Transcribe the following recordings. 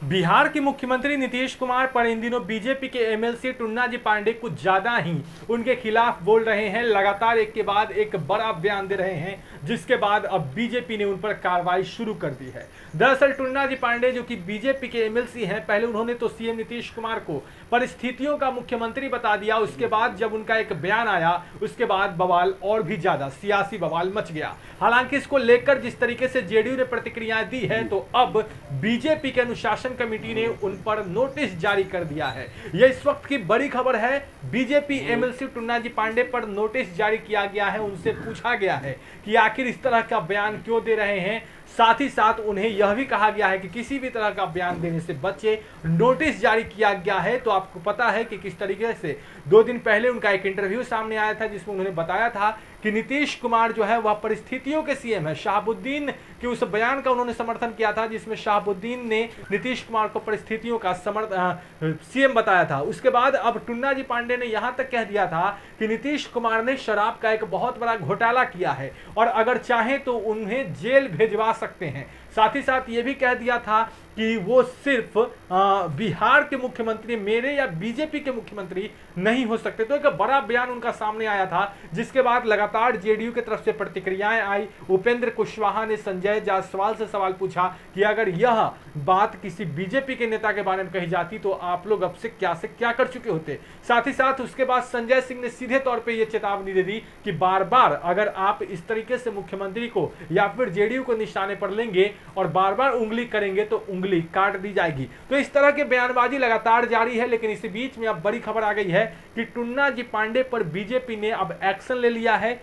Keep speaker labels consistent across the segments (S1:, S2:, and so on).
S1: बिहार के मुख्यमंत्री नीतीश कुमार पर इन दिनों बीजेपी के एमएलसी टुन्ना जी पांडे कुछ ज्यादा ही उनके खिलाफ बोल रहे हैं। लगातार एक के बाद एक बड़ा बयान दे रहे हैं, जिसके बाद अब बीजेपी ने उन पर कार्रवाई शुरू कर दी है। दरअसल टुन्ना जी पांडे जो कि बीजेपी के एमएलसी हैं, पहले उन्होंने तो सीएम नीतीश कुमार को परिस्थितियों का मुख्यमंत्री बता दिया। उसके बाद जब उनका एक बयान आया, उसके बाद बवाल और भी ज्यादा सियासी बवाल मच गया। हालांकि इसको लेकर जिस तरीके से जेडीयू ने प्रतिक्रियाएं दी है, तो अब बीजेपी के अनुशासन कमेटी ने उन पर नोटिस जारी कर दिया है। यह इस वक्त की बड़ी खबर है। बीजेपी एमएलसी टुन्ना जी पांडे पर नोटिस जारी किया गया है। उनसे पूछा गया है कि आखिर इस तरह का बयान क्यों दे रहे हैं। साथ ही साथ उन्हें यह भी कहा गया है कि किसी भी तरह का बयान देने से बचे। नोटिस जारी किया गया है। तो आपको पता है कि किस तरीके से 2 दिन पहले उनका एक इंटरव्यू सामने आया था, जिसमें उन्होंने बताया था कि नीतीश कुमार जो है वह परिस्थितियों के सीएम है। शहाबुद्दीन के उस बयान का उन्होंने समर्थन किया था, जिसमें शहाबुद्दीन ने नीतीश कुमार को परिस्थितियों का सीएम बताया था। उसके बाद अब टुन्ना जी पांडे ने यहां तक कह दिया था कि नीतीश कुमार ने शराब का एक बहुत बड़ा घोटाला किया है और अगर चाहे तो उन्हें जेल भेजवा सकते हैं। साथ ही साथ ये भी कह दिया था कि वो सिर्फ बिहार के मुख्यमंत्री, मेरे या बीजेपी के मुख्यमंत्री नहीं हो सकते। तो एक बड़ा बयान उनका सामने आया था, जिसके बाद लगातार जेडीयू की तरफ से प्रतिक्रियाएं आई। उपेंद्र कुशवाहा ने संजय जायसवाल से सवाल पूछा कि अगर यह बात किसी बीजेपी के नेता के बारे में कही जाती तो आप लोग अब से क्या कर चुके होते। साथ ही साथ उसके बाद संजय सिंह ने सीधे तौर पर यह चेतावनी दे दी कि बार बार अगर आप इस तरीके से मुख्यमंत्री को या फिर जेडीयू को निशाने पर लेंगे और बार बार उंगली करेंगे तो उंगली काट दी जाएगी। तो इस तरह के बयानबाजी लगातार जारी है। लेकिन इसी बीच में अब बड़ी खबर आ गई है कि टुन्ना जी पांडे पर बीजेपी ने अब एक्शन ले लिया है।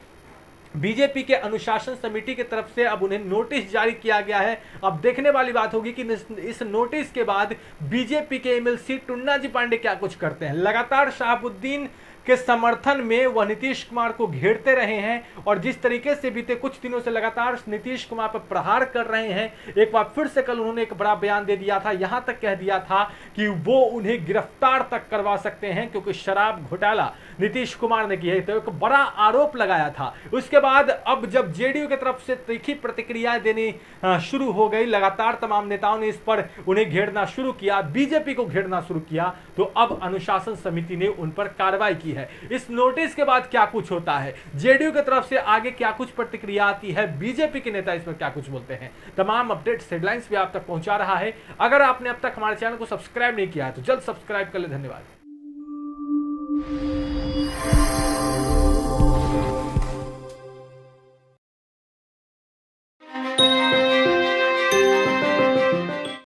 S1: बीजेपी के अनुशासन समिति की तरफ से अब उन्हें नोटिस जारी किया गया है। अब देखने वाली बात होगी कि इस नोटिस के बाद बीजेपी के एमएलसी टुन्ना जी पांडे क्या कुछ करते हैं। लगातार शहाबुद्दीन के समर्थन में वह नीतीश कुमार को घेरते रहे हैं और जिस तरीके से बीते कुछ दिनों से लगातार नीतीश कुमार पर प्रहार कर रहे हैं, एक बार फिर से कल उन्होंने एक बड़ा बयान दे दिया था। यहां तक कह दिया था कि वो उन्हें गिरफ्तार तक करवा सकते हैं क्योंकि शराब घोटाला नीतीश कुमार ने किया है। तो एक बड़ा आरोप लगाया था। उसके बाद अब जब जेडीयू की तरफ से तीखी प्रतिक्रियाएं देनी शुरू हो गई, लगातार तमाम नेताओं ने इस पर उन्हें घेरना शुरू किया, बीजेपी को घेरना शुरू किया, तो अब अनुशासन समिति ने उन पर कार्रवाई की है। इस नोटिस के बाद क्या कुछ होता है, जेडीयू की तरफ से आगे क्या कुछ प्रतिक्रिया आती है, बीजेपी के नेता इस पर क्या कुछ बोलते हैं, तमाम अपडेट्स हेडलाइंस भी आप तक पहुंचा रहा है। अगर आपने अब तक हमारे चैनल को सब्सक्राइब नहीं किया है तो जल्द सब्सक्राइब कर ले। धन्यवाद।